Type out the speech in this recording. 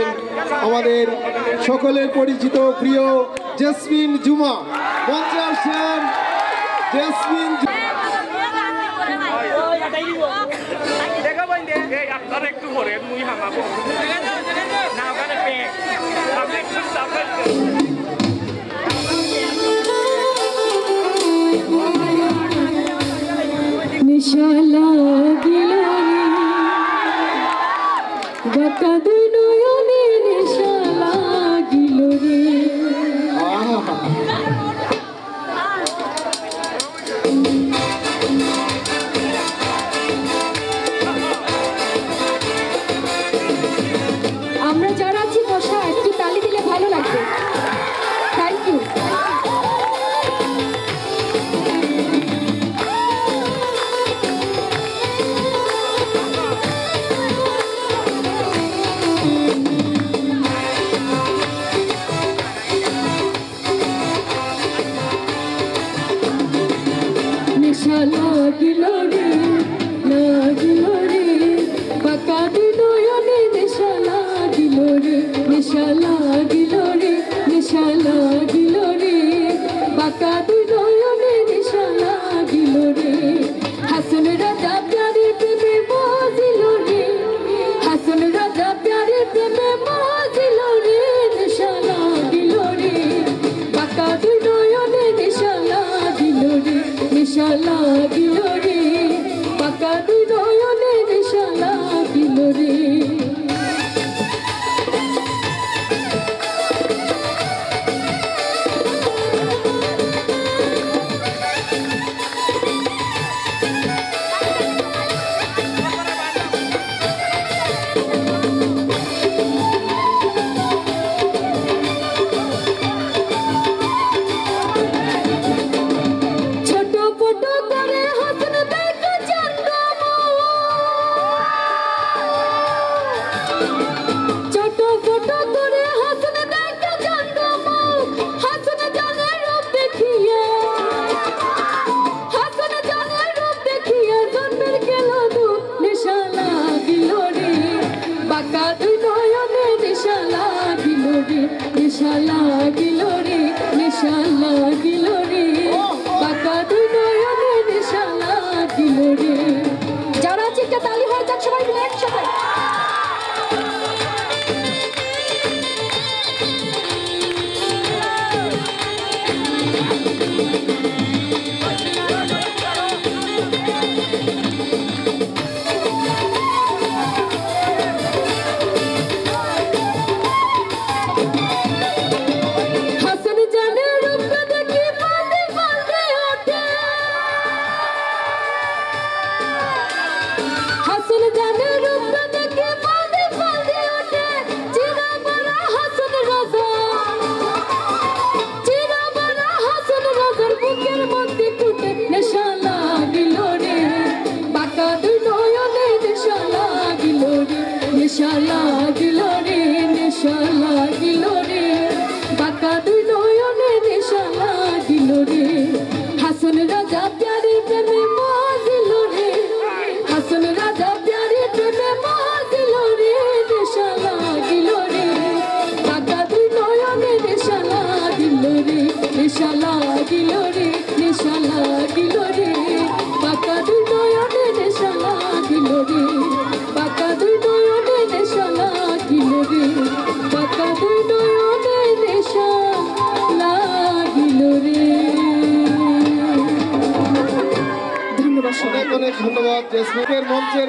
করবেন আমাদের সকলের পরিচিত প্রিয় জেসমিন জুমা। মঞ্চে আসছেন জেসমিন নিশা লাগিল বাঁকা দুই নয়নে নিশা লাগিল রে। আমরা যারা আছি বসা একটু তালি দিলে ভালো লাগবে। Thank you. নিশা লাগিল রে লাগিল রে বাঁকা দুই নয়নে নিশা লাগিল রে। নিশা লাগিল রে নিশা লাগিল রে বাঁকা দুই নয়নে নিশা লাগিল রে। হাসন রাজা প্যারে প্রেমে মজিল রে হাসন রাজা প্যারে প্রেমে মজিল রে। নিশা লাগিল রে বাঁকা দুই নয়নে নিশা লাগিল রে। নিশা লাগিল রে বাঁকা দুই নয়নে নিশা লাগিল রে। নিশা লাগিল রে নিশা লাগিল রে বাঁকা দুই নয়নে নিশা লাগিল রে। যারা চিৎকার তালি হয়ে যাক সবাই মিলে একসাথে। নিশা লাগিল রে নিশা লাগিল রে বাঁকা দুই নয়নে নিশা লাগিল রে। হাসন রাজা প্যারে প্রেমে মজিল রে হাসন রাজা প্যারে প্রেমে মজিল রে। নিশা লাগিল রে বাঁকা দুই নয়নে নিশা লাগিল রে। নিশা লাগিল রে নিশা লাগিল রে বাঁকা দুই নয়নে নিশা লাগিল রে। বাঁকা দুই নয়নে নিশা লাগিল রে বাঁকা দুই নয়নে নিশা লাগিল রে। ধন্যবাদ। অনেক অনেক ধন্যবাদ জেসমিনের মঞ্চের